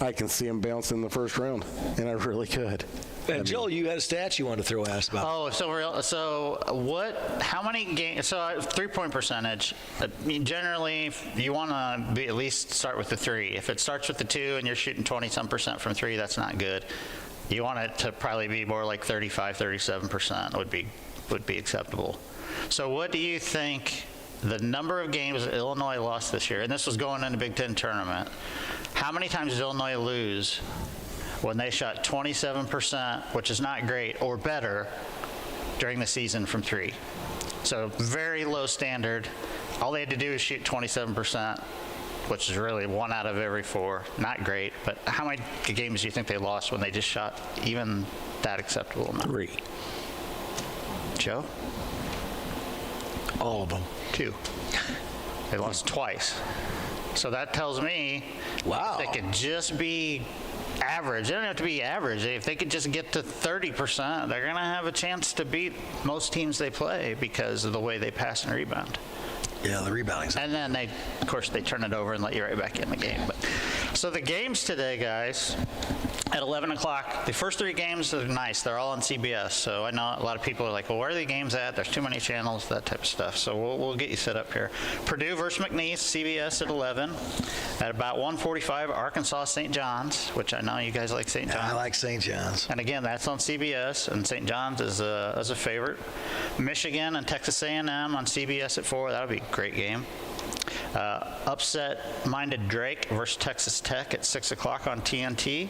I can see them bouncing in the first round, and I really could. And Joel, you had a stat you wanted to throw asked about. How many games, so 3-point percentage, generally you want to at least start with the 3. If it starts with the 2 and you're shooting 20-some% from 3, that's not good. You want it to probably be more like 35-37% would be acceptable. So what do you think the number of games that Illinois lost this year, and this was going in the Big Ten tournament, how many times did Illinois lose when they shot 27%, which is not great, or better during the season from 3? So very low standard. All they had to do is shoot 27%, which is really 1 out of every 4. Not great, but how many games do you think they lost when they just shot even that acceptable amount? 3. Joe? All of them. 2. They lost twice. So that tells me wow. If they could just be average. They don't have to be average. If they could just get to 30%, they're going to have a chance to beat most teams they play because of the way they pass and rebound. Yeah, the rebounding. And then they turn it over and let you right back in the game. So the games today, guys, at 11 o'clock, the first 3 games are nice. They're all on CBS. So I know a lot of people are like, well, where are the games at? There's too many channels, that type of stuff. So we'll get you set up here. Purdue versus McNeese, CBS at 11. At about 1:45, Arkansas, St. John's, which I know you guys like St. John's. I like St. John's. And again, that's on CBS, and St. John's is a favorite. Michigan and Texas A&M on CBS at 4. That'll be a great game. Upset-minded Drake versus Texas Tech at 6 o'clock on TNT.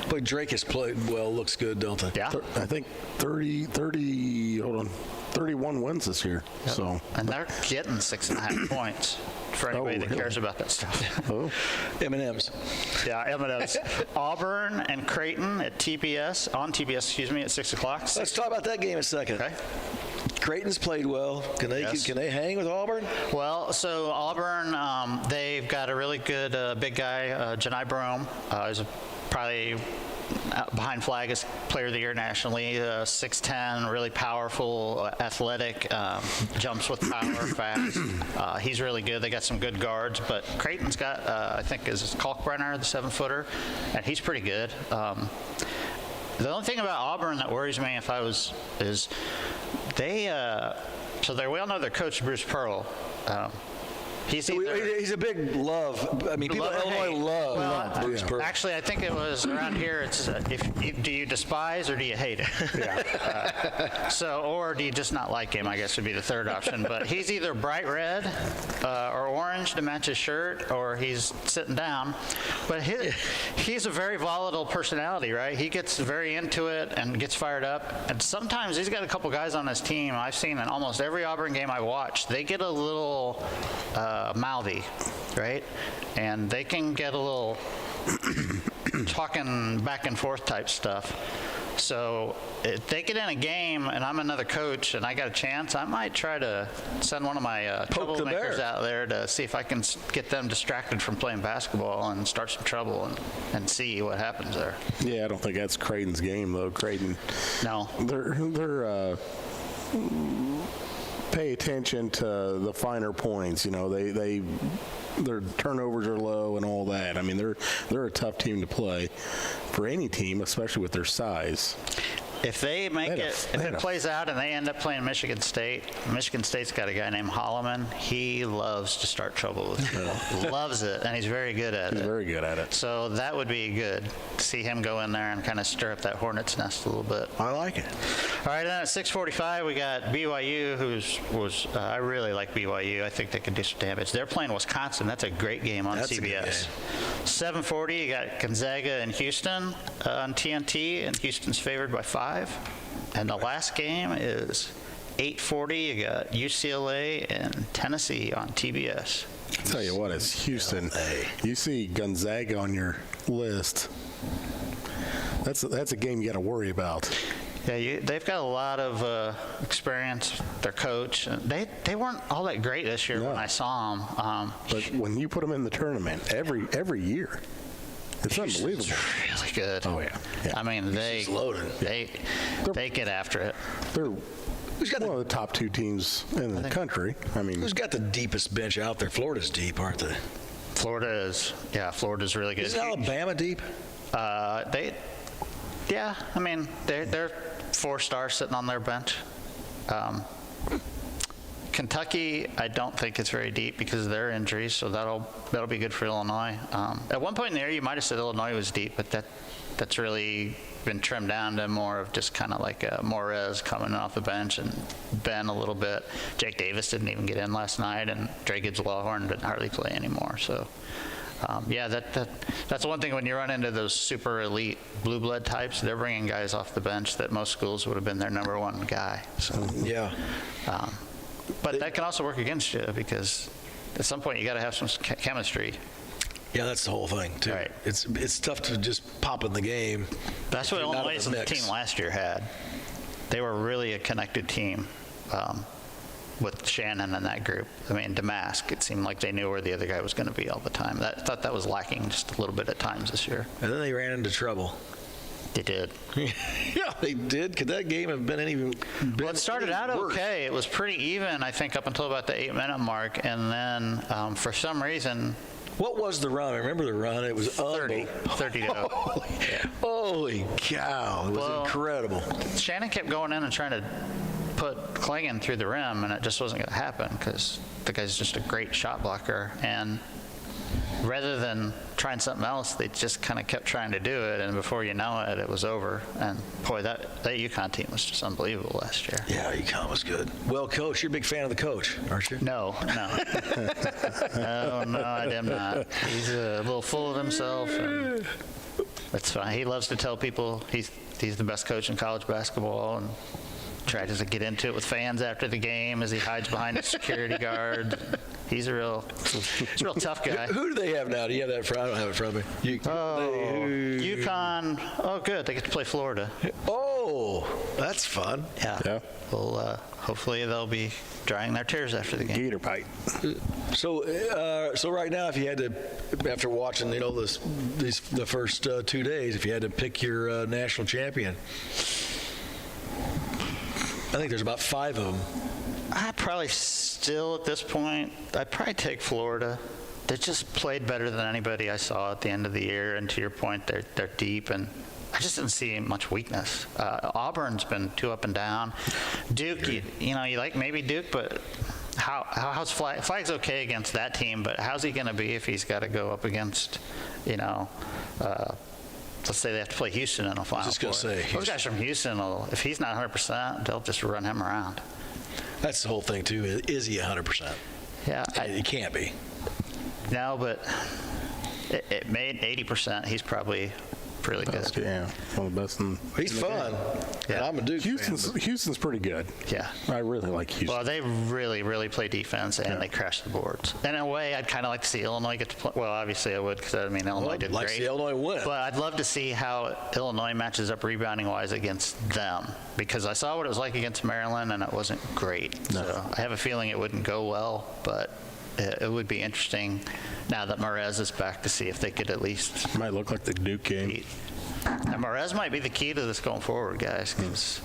But Drake has played well, looks good, don't they? Yeah. I think 31 wins this year. Yep. So. And they're getting 6.5 points for anybody that cares about that stuff. M&M's. Yeah, M&M's. Auburn and Creighton at TBS, on TBS, at 6 o'clock. Let's talk about that game a second. Okay. Creighton's played well. Can they hang with Auburn? Well, so Auburn, they've got a really good big guy, Janai Brome. He's probably behind flag as Player of the Year nationally. 6'10", really powerful, athletic, jumps with power, fast. He's really good. They got some good guards, but Creighton's got, I think, is Kalkbrenner, the 7-footer, and he's pretty good. The only thing about Auburn that worries me is they we all know their coach, Bruce Pearl. He's a big love. I mean, people in Illinois love Bruce Pearl. Actually, I think it was around here. It's do you despise or do you hate him? Yeah. Or do you just not like him? I guess would be the third option. But he's either bright red or orange to match his shirt, or he's sitting down. But he's a very volatile personality, right? He gets very into it and gets fired up. And sometimes he's got a couple guys on his team I've seen in almost every Auburn game I watch. They get a little mouthy, right? And they can get a little talking back and forth type stuff. So if they get in a game and I'm another coach and I got a chance, I might try to send one of my troublemakers out there to see if I can get them distracted from playing basketball and start some trouble and see what happens there. Yeah, I don't think that's Creighton's game, though. Creighton, no, they're pay attention to the finer points. You know, their turnovers are low and all that. I mean, they're a tough team to play for any team, especially with their size. If they make if it plays out and they end up playing Michigan State's got a guy named Holloman. He loves to start trouble with people. Loves it, and he's very good at it. He's very good at it. So that would be good to see him go in there and kind of stir up that hornet's nest a little bit. I like it. All right, then at 6:45 we got BYU, I really like BYU. I think they can do some damage. They're playing Wisconsin. That's a great game on CBS. 7:40 you got Gonzaga and Houston on TNT, and Houston's favored by 5. And the last game is 8:40. You got UCLA and Tennessee on TBS. I'll tell you what, it's Houston. You see Gonzaga on your list. That's a game you got to worry about. Yeah, they've got a lot of experience. Their coach, they weren't all that great this year when I saw them. But when you put them in the tournament every year, it's unbelievable. It's really good. Oh yeah. I mean, they get after it. They're one of the top 2 teams in the country. I mean, who's got the deepest bench out there? Florida's deep, aren't they? Florida's really good. Is Alabama deep? Yeah. I mean, they're 4-star sitting on their bench. Kentucky, I don't think it's very deep because of their injuries, so that'll be good for Illinois. At one point in the year, you might have said Illinois was deep, but that's really been trimmed down to more of just kind of like Morez coming off the bench and Ben a little bit. Jake Davis didn't even get in last night, and Dre Gibbs-Lawhorn didn't hardly play anymore. So, that's one thing when you run into those super elite blue blood types. They're bringing guys off the bench that most schools would have been their number 1 guy. So yeah. But that can also work against you because at some point you got to have some chemistry. Yeah, that's the whole thing too. Right. It's tough to just pop in the game. That's what Illinois' team last year had. They were really a connected team with Shannon and that group. I mean, Damask, it seemed like they knew where the other guy was going to be all the time. I thought that was lacking just a little bit at times this year. And then they ran into trouble. They did. Yeah, they did. Could that game have been Well, it started out okay. It was pretty even, I think, up until about the 8-minute mark. And then, for some reason... What was the run? I remember the run. It was 30 to 0. Holy cow. It was incredible. Shannon kept going in and trying to put Klingon through the rim, and it just wasn't going to happen because the guy's just a great shot blocker. And rather than trying something else, they just kind of kept trying to do it, and before you know it, it was over. And boy, that UConn team was just unbelievable last year. Yeah, UConn was good. Well, Coach, you're a big fan of the coach, aren't you? No. No, I am not. He's a little full of himself, and that's fine. He loves to tell people he's the best coach in college basketball, and tries to get into it with fans after the game as he hides behind a security guard. He's a real tough guy. Who do they have now? Do you have that? I don't have it in front of me. UConn. Oh, good. They get to play Florida. Oh, that's fun. Yeah. Well, hopefully they'll be drying their tears after the game. Gator bite. So right now, if you had to, after watching, the first 2 days, if you had to pick your national champion, I think there's about 5 of them. I'd probably still, at this point, I'd probably take Florida. They just played better than anybody I saw at the end of the year. And to your point, they're deep, and I just didn't see much weakness. Auburn's been too up and down. Duke, you like maybe Duke, but how's Flag? Flag's okay against that team, but how's he going to be if he's got to go up against, let's say they have to play Houston in a final. I was just going to say, those guys from Houston, if he's not 100%, they'll just run him around. That's the whole thing, too. Is he 100%? Yeah. He can't be. No, but it made 80%. He's probably really good. Yeah, one of the best. He's fun. Yeah. And I'm a Duke Houston's, fan. Houston's pretty good. Yeah. I really like Houston. Well, they really play defense, and they crash the boards. And in a way, I'd kind of like to see Illinois get to play. Well, obviously I would, because I mean Illinois did like great. to see Illinois win. But I'd love to see how Illinois matches up rebounding-wise against them, because I saw what it was like against Maryland, and it wasn't great. No. So I have a feeling it wouldn't go well, but it would be interesting now that Marez is back to see if they could at least Might look like the Duke game. beat. And Marez might be the key to this going forward, guys, because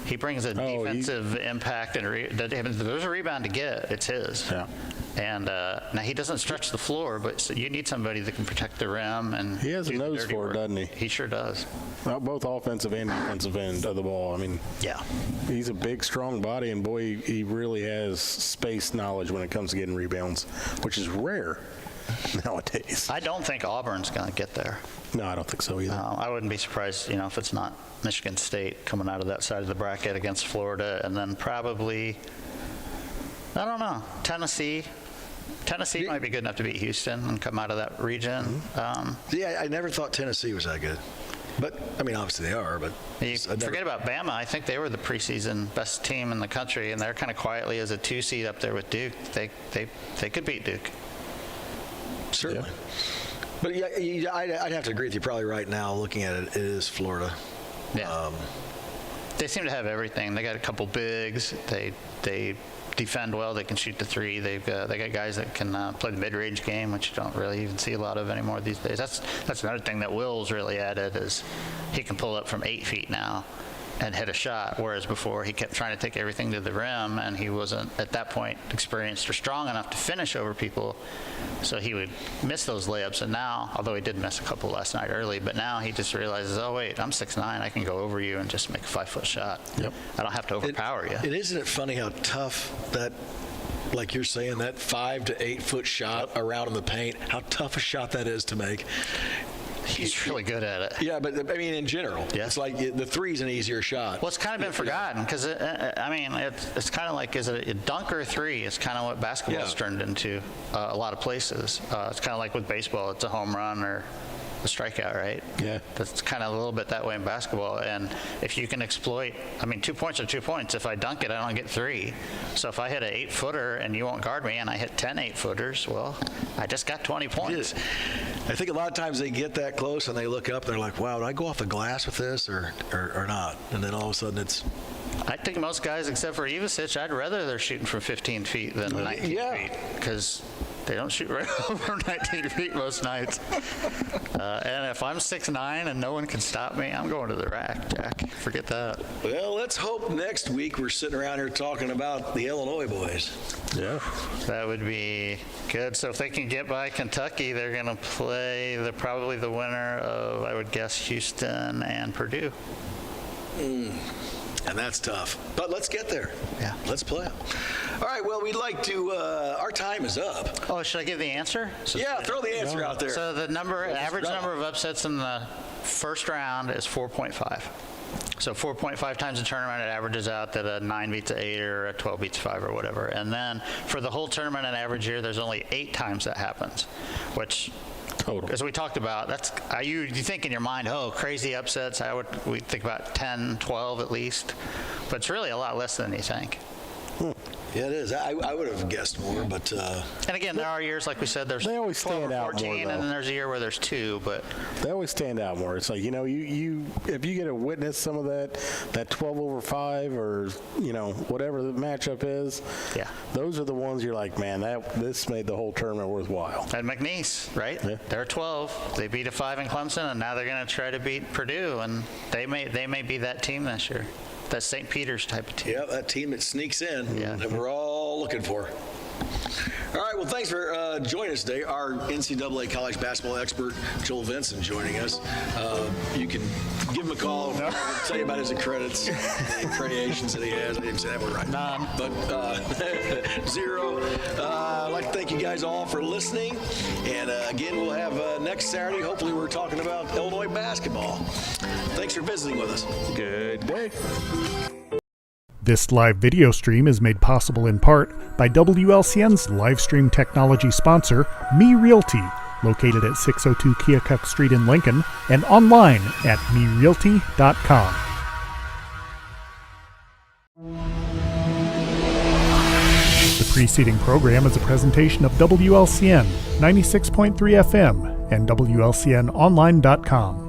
he brings a defensive impact, and there's a rebound to get. It's his. Yeah. And now he doesn't stretch the floor, but you need somebody that can protect the rim. And He has a do the nose dirty for it, work. doesn't he? He sure does. Both offensive and defensive end of the ball. I mean, Yeah. he's a big, strong body, and boy, he really has space knowledge when it comes to getting rebounds, which is rare nowadays. I don't think Auburn's going to get there. No, I don't think so either. I wouldn't be surprised, if it's not Michigan State coming out of that side of the bracket against Florida, and then probably, I don't know, Tennessee. Tennessee might be good enough to beat Houston and come out of that region. Yeah, I never thought Tennessee was that good. But, I mean, obviously they are, but You forget about Bama. I think they were the preseason best team in the country, and they're kind of quietly as a 2 seed up there with Duke. They could beat Duke. certainly. But yeah, I'd have to agree with you probably right now. Looking at it, it is Florida. Yeah. They seem to have everything. They got a couple bigs. They defend well. They can shoot the three. They got guys that can play the mid-range game, which you don't really even see a lot of anymore these days. That's another thing that Will's really added, is he can pull up from 8 feet now and hit a shot, whereas before he kept trying to take everything to the rim, and he wasn't at that point experienced or strong enough to finish over people, so he would miss those layups. And now, although he did miss a couple last night early, but now he just realizes, oh wait, I'm 6'9", I can go over you and just make a 5-foot shot. Yep. I don't have to overpower you. And isn't it funny how tough that, like you're saying, that 5 to 8 foot shot around in the paint, how tough a shot that is to make? He's really good at it. Yeah, but I mean, in general, it's like the three's an easier shot. Well, it's kind of been forgotten, because it's kind of like, is it a dunk or a three? It's kind of what basketball's turned into a lot of places. It's kind of like with baseball, it's a home run or a strikeout, right? Yeah. That's kind of a little bit that way in basketball. And if you can exploit, 2 points are 2 points. If I dunk it, I don't get 3. So if I hit an 8-footer and you won't guard me, and I hit 10 8-footers, well, I just got 20 points. I think a lot of times they get that close and they look up and they're like, wow, did I go off the glass with this or not? And then all of a sudden it's... I think most guys, except for Ivasic, I'd rather they're shooting from 15 feet than 19 feet, because they don't shoot right over 19 feet most nights. And if I'm 6'9" and no one can stop me, I'm going to the rack, Jack. Forget that. Well, let's hope next week we're sitting around here talking about the Illinois boys. Yeah. That would be good. So if they can get by Kentucky, they're going to play probably the winner of, I would guess, Houston and Purdue. And that's tough. But let's get there. Yeah. Let's play. All right, well, we'd like to, our time is up. Oh, should I give the answer? Yeah, throw the answer out there. So the average number of upsets in the first round is 4.5. So 4.5 times the tournament, it averages out that a 9 beats a 8 or a 12 beats 5 or whatever. And then for the whole tournament, an average year, there's only 8 times that happens, which, Total. as we talked about, that's you think in your mind, oh, crazy upsets. We think about 10, 12 at least, but it's really a lot less than you think. Yeah, it is. I would have guessed more, but... And again, there are years, like we said, there's They always 12 stand or out more, 14, and though. then there's a year where there's 2, but... They always stand out more. It's like, you if you get to witness some of that 12 over 5 or, whatever the matchup is, Yeah. those are the ones you're like, man, this made the whole tournament worthwhile. And McNeese, right? Yeah. They're 12. They beat a 5 in Clemson, and now they're going to try to beat Purdue, and they may be that team this year. That St. Peter's type of team. Yeah, that team that sneaks in that we're all looking for. All right, well, thanks for joining us today. Our NCAA college basketball expert, Joel Vinson, joining us. You can give him a call, tell you about his accredits, the accreditations that he has. I didn't say that one right. None. But 0. I'd like to thank you guys all for listening. And again, we'll have next Saturday, hopefully we're talking about Illinois basketball. Thanks for visiting with us. Good day. This live video stream is made possible in part by WLCN's live stream technology sponsor, Me Realty, located at 602 Keokuk Street in Lincoln, and online at merealty.com. The preceding program is a presentation of WLCN 96.3 FM and WLCNonline.com.